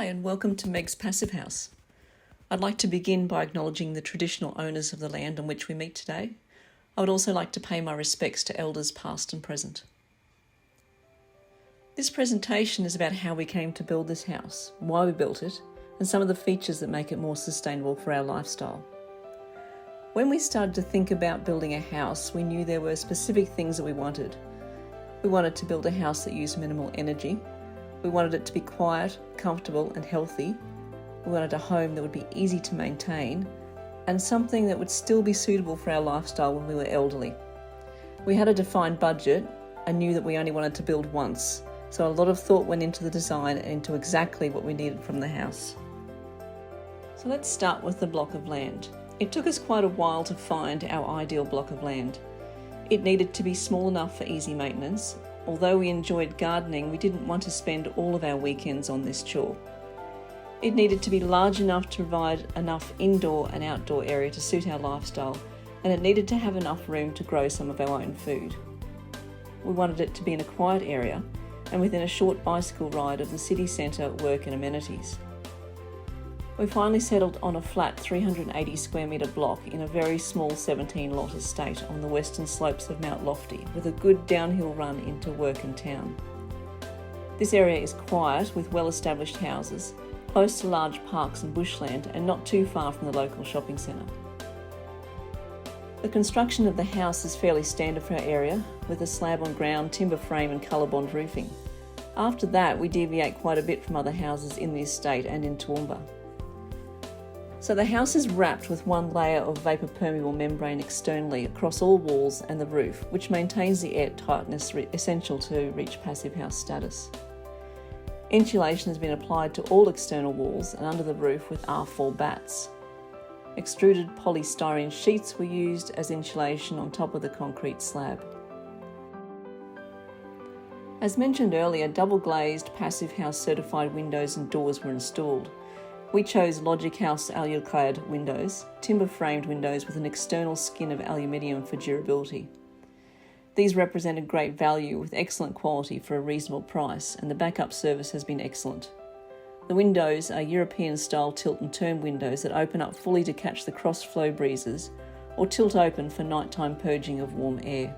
Hi and welcome to Meg's Passive House. I'd like to begin by acknowledging the traditional owners of the land on which we meet today. I would also like to pay my respects to elders past and present. This presentation is about how we came to build this house, why we built it, and some of the features that make it more sustainable for our lifestyle. When we started to think about building a house, we knew there were specific things that we wanted. We wanted to build a house that used minimal energy. We wanted it to be quiet, comfortable and healthy. We wanted a home that would be easy to maintain and something that would still be suitable for our lifestyle when we were elderly. We had a defined budget and knew that we only wanted to build once, so a lot of thought went into the design and into exactly what we needed from the house. So let's start with the block of land. It took us quite a while to find our ideal block of land. It needed to be small enough for easy maintenance. Although we enjoyed gardening, we didn't want to spend all of our weekends on this chore. It needed to be large enough to provide enough indoor and outdoor area to suit our lifestyle, and it needed to have enough room to grow some of our own food. We wanted it to be in a quiet area and within a short bicycle ride of the city centre, work and amenities. We finally settled on a flat 380 square metre block in a very small 17-lot estate on the western slopes of Mount Lofty, with a good downhill run into work and town. This area is quiet with well-established houses, close to large parks and bushland and not too far from the local shopping centre. The construction of the house is fairly standard for our area, with a slab on ground, timber frame and colour-bond roofing. After that, we deviate quite a bit from other houses in the estate and in Toowoomba. So the house is wrapped with one layer of vapour permeable membrane externally across all walls and the roof, which maintains the air tightness essential to reach passive house status. Insulation has been applied to all external walls and under the roof with R4 bats. Extruded polystyrene sheets were used as insulation on top of the concrete slab. As mentioned earlier, double glazed passive house certified windows and doors were installed. We chose Logic House alu-clad windows, timber-framed windows with an external skin of aluminium for durability. These represented great value with excellent quality for a reasonable price, and the backup service has been excellent. The windows are European-style tilt and turn windows that open up fully to catch the cross-flow breezes or tilt open for nighttime purging of warm air.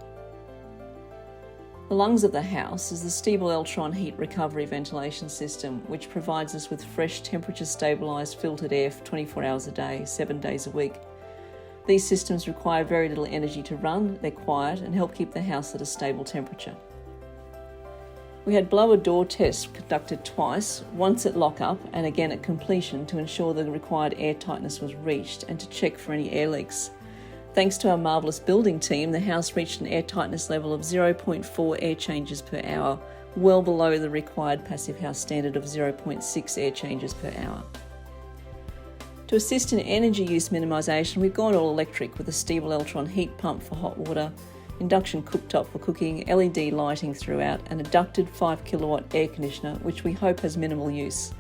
The lungs of the house is the Stiebel Eltron heat recovery ventilation system, which provides us with fresh, temperature-stabilised filtered air for 24 hours a day, 7 days a week. These systems require very little energy to run, they're quiet and help keep the house at a stable temperature. We had blower door tests conducted twice, once at lock-up and again at completion to ensure the required air tightness was reached and to check for any air leaks. Thanks to our marvellous building team, the house reached an air tightness level of 0.4 air changes per hour, well below the required passive house standard of 0.6 air changes per hour. To assist in energy use minimisation, we've gone all electric with a Stiebel Eltron heat pump for hot water, induction cooktop for cooking, LED lighting throughout, and a ducted 5 kilowatt air conditioner, which we hope has minimal use.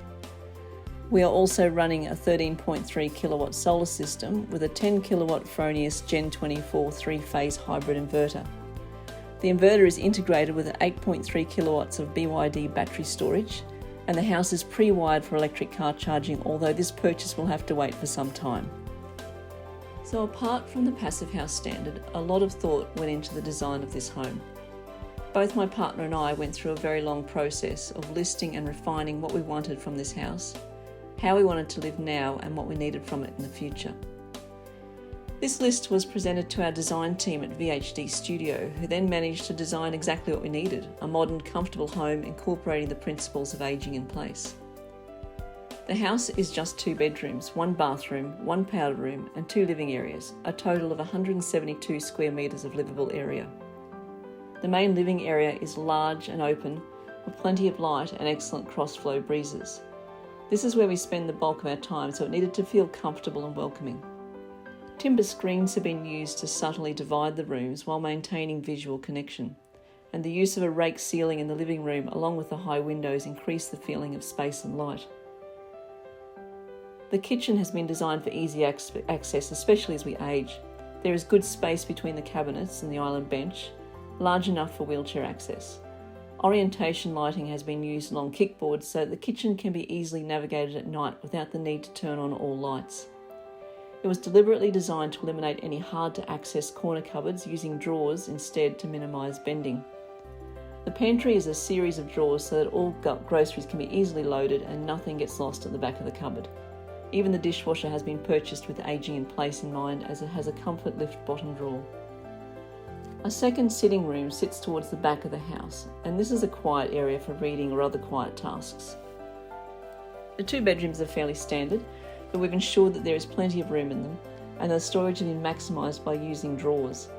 We are also running a 13.3 kilowatt solar system with a 10 kilowatt Fronius Gen 24 3-phase hybrid inverter. The inverter is integrated with 8.3 kilowatts of BYD battery storage, and the house is pre-wired for electric car charging, although this purchase will have to wait for some time. So apart from the passive house standard, a lot of thought went into the design of this home. Both my partner and I went through a very long process of listing and refining what we wanted from this house, how we wanted to live now and what we needed from it in the future. This list was presented to our design team at VHD Studio, who then managed to design exactly what we needed, a modern, comfortable home incorporating the principles of ageing in place. The house is just 2 bedrooms, 1 bathroom, 1 powder room and 2 living areas, a total of 172 square metres of livable area. The main living area is large and open, with plenty of light and excellent cross-flow breezes. This is where we spend the bulk of our time, so it needed to feel comfortable and welcoming. Timber screens have been used to subtly divide the rooms while maintaining visual connection, and the use of a rake ceiling in the living room along with the high windows increase the feeling of space and light. The kitchen has been designed for easy access, especially as we age. There is good space between the cabinets and the island bench, large enough for wheelchair access. Orientation lighting has been used along kickboards so that the kitchen can be easily navigated at night without the need to turn on all lights. It was deliberately designed to eliminate any hard-to-access corner cupboards using drawers instead to minimise bending. The pantry is a series of drawers so that all groceries can be easily loaded and nothing gets lost at the back of the cupboard. Even the dishwasher has been purchased with ageing in place in mind, as it has a comfort lift bottom drawer. A second sitting room sits towards the back of the house, and this is a quiet area for reading or other quiet tasks. The 2 bedrooms are fairly standard, but we've ensured that there is plenty of room in them, and the storage has been maximised by using drawers.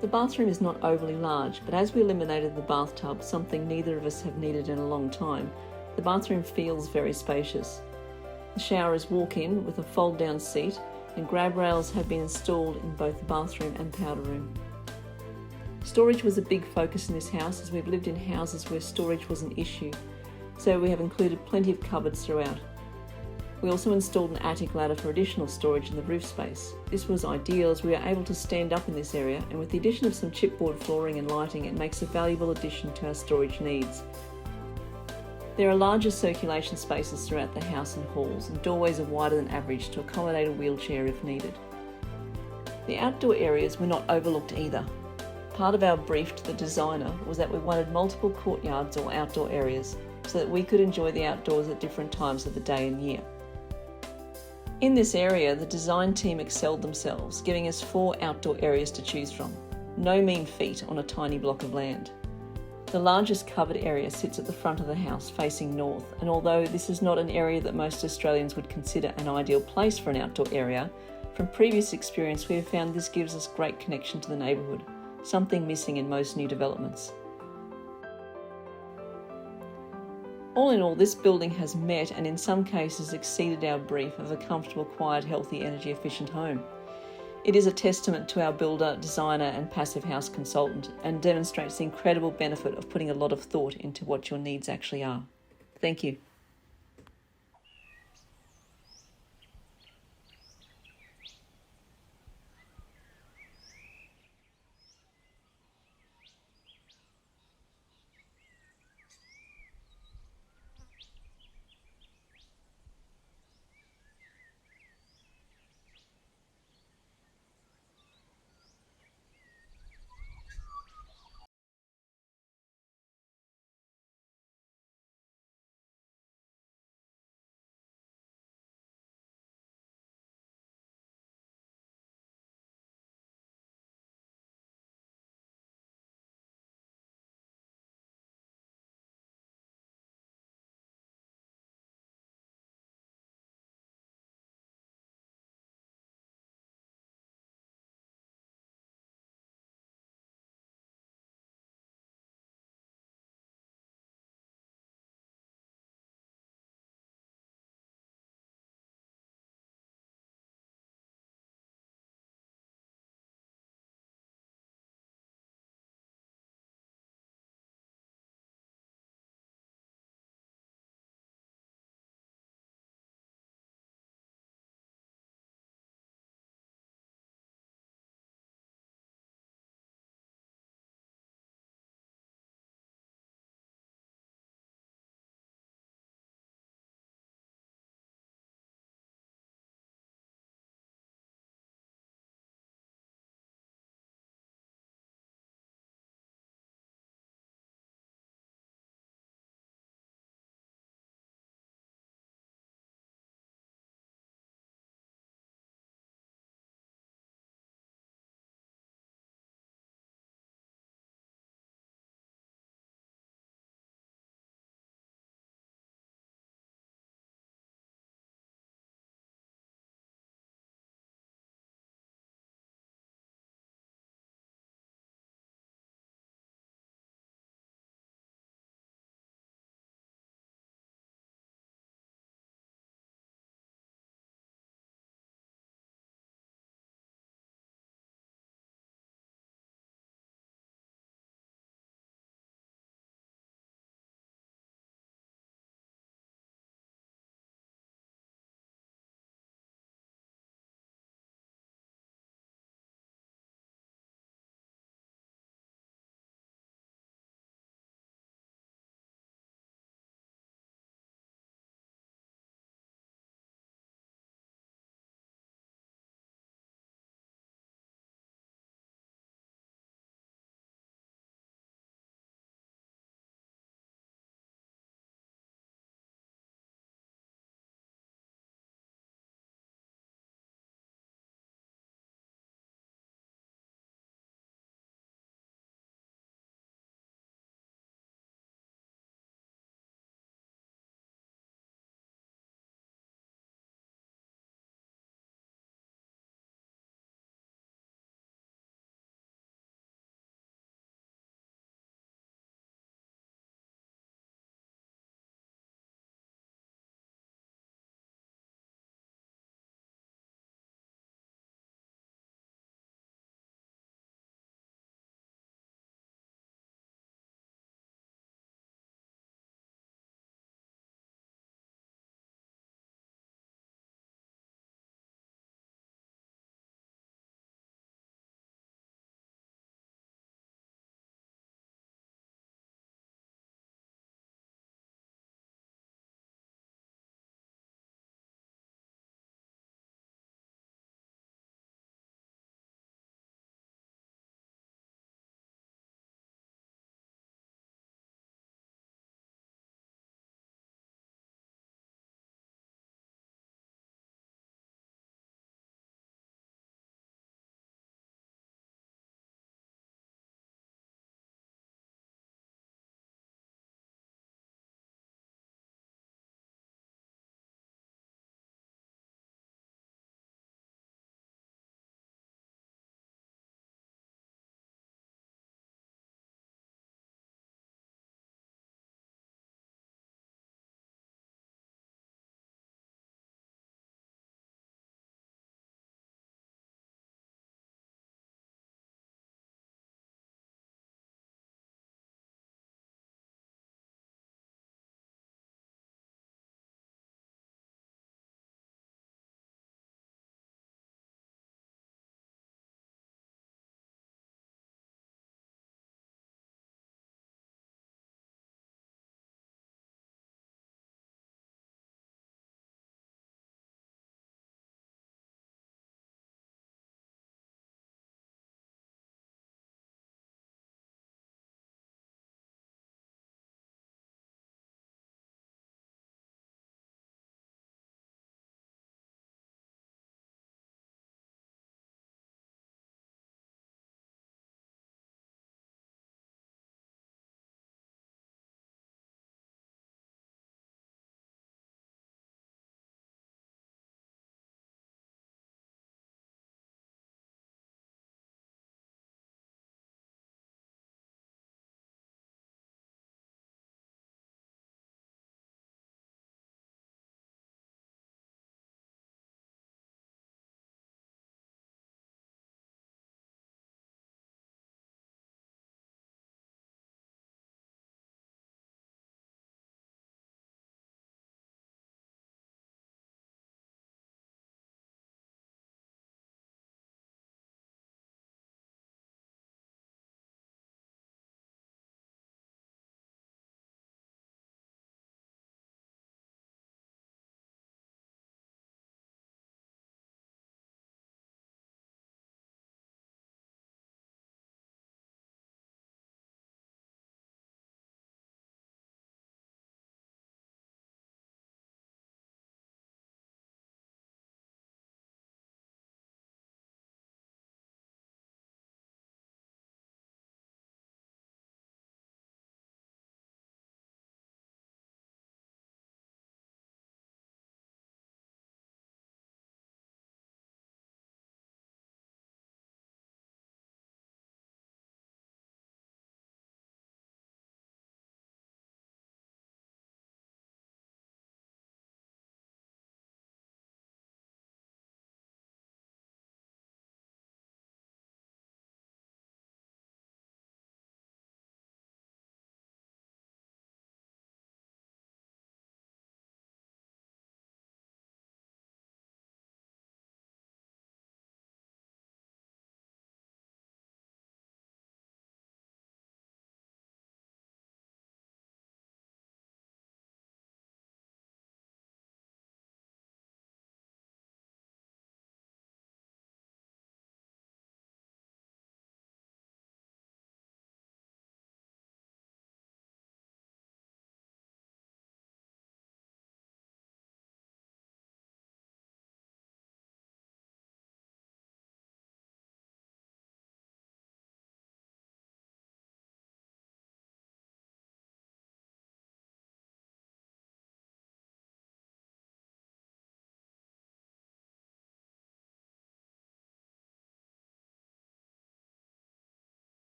The bathroom is not overly large, but as we eliminated the bathtub, something neither of us have needed in a long time, the bathroom feels very spacious. The shower is walk-in with a fold-down seat, and grab rails have been installed in both the bathroom and powder room. Storage was a big focus in this house, as we've lived in houses where storage was an issue, so we have included plenty of cupboards throughout. We also installed an attic ladder for additional storage in the roof space. This was ideal as we are able to stand up in this area, and with the addition of some chipboard flooring and lighting, it makes a valuable addition to our storage needs. There are larger circulation spaces throughout the house and halls, and doorways are wider than average to accommodate a wheelchair if needed. The outdoor areas were not overlooked either. Part of our brief to the designer was that we wanted multiple courtyards or outdoor areas so that we could enjoy the outdoors at different times of the day and year. In this area, the design team excelled themselves, giving us 4 outdoor areas to choose from. No mean feat on a tiny block of land. The largest covered area sits at the front of the house, facing north, and although this is not an area that most Australians would consider an ideal place for an outdoor area, from previous experience we have found this gives us great connection to the neighbourhood, something missing in most new developments. All in all, this building has met and in some cases exceeded our brief of a comfortable, quiet, healthy, energy-efficient home. It is a testament to our builder, designer and passive house consultant, and demonstrates the incredible benefit of putting a lot of thought into what your needs actually are. Thank you.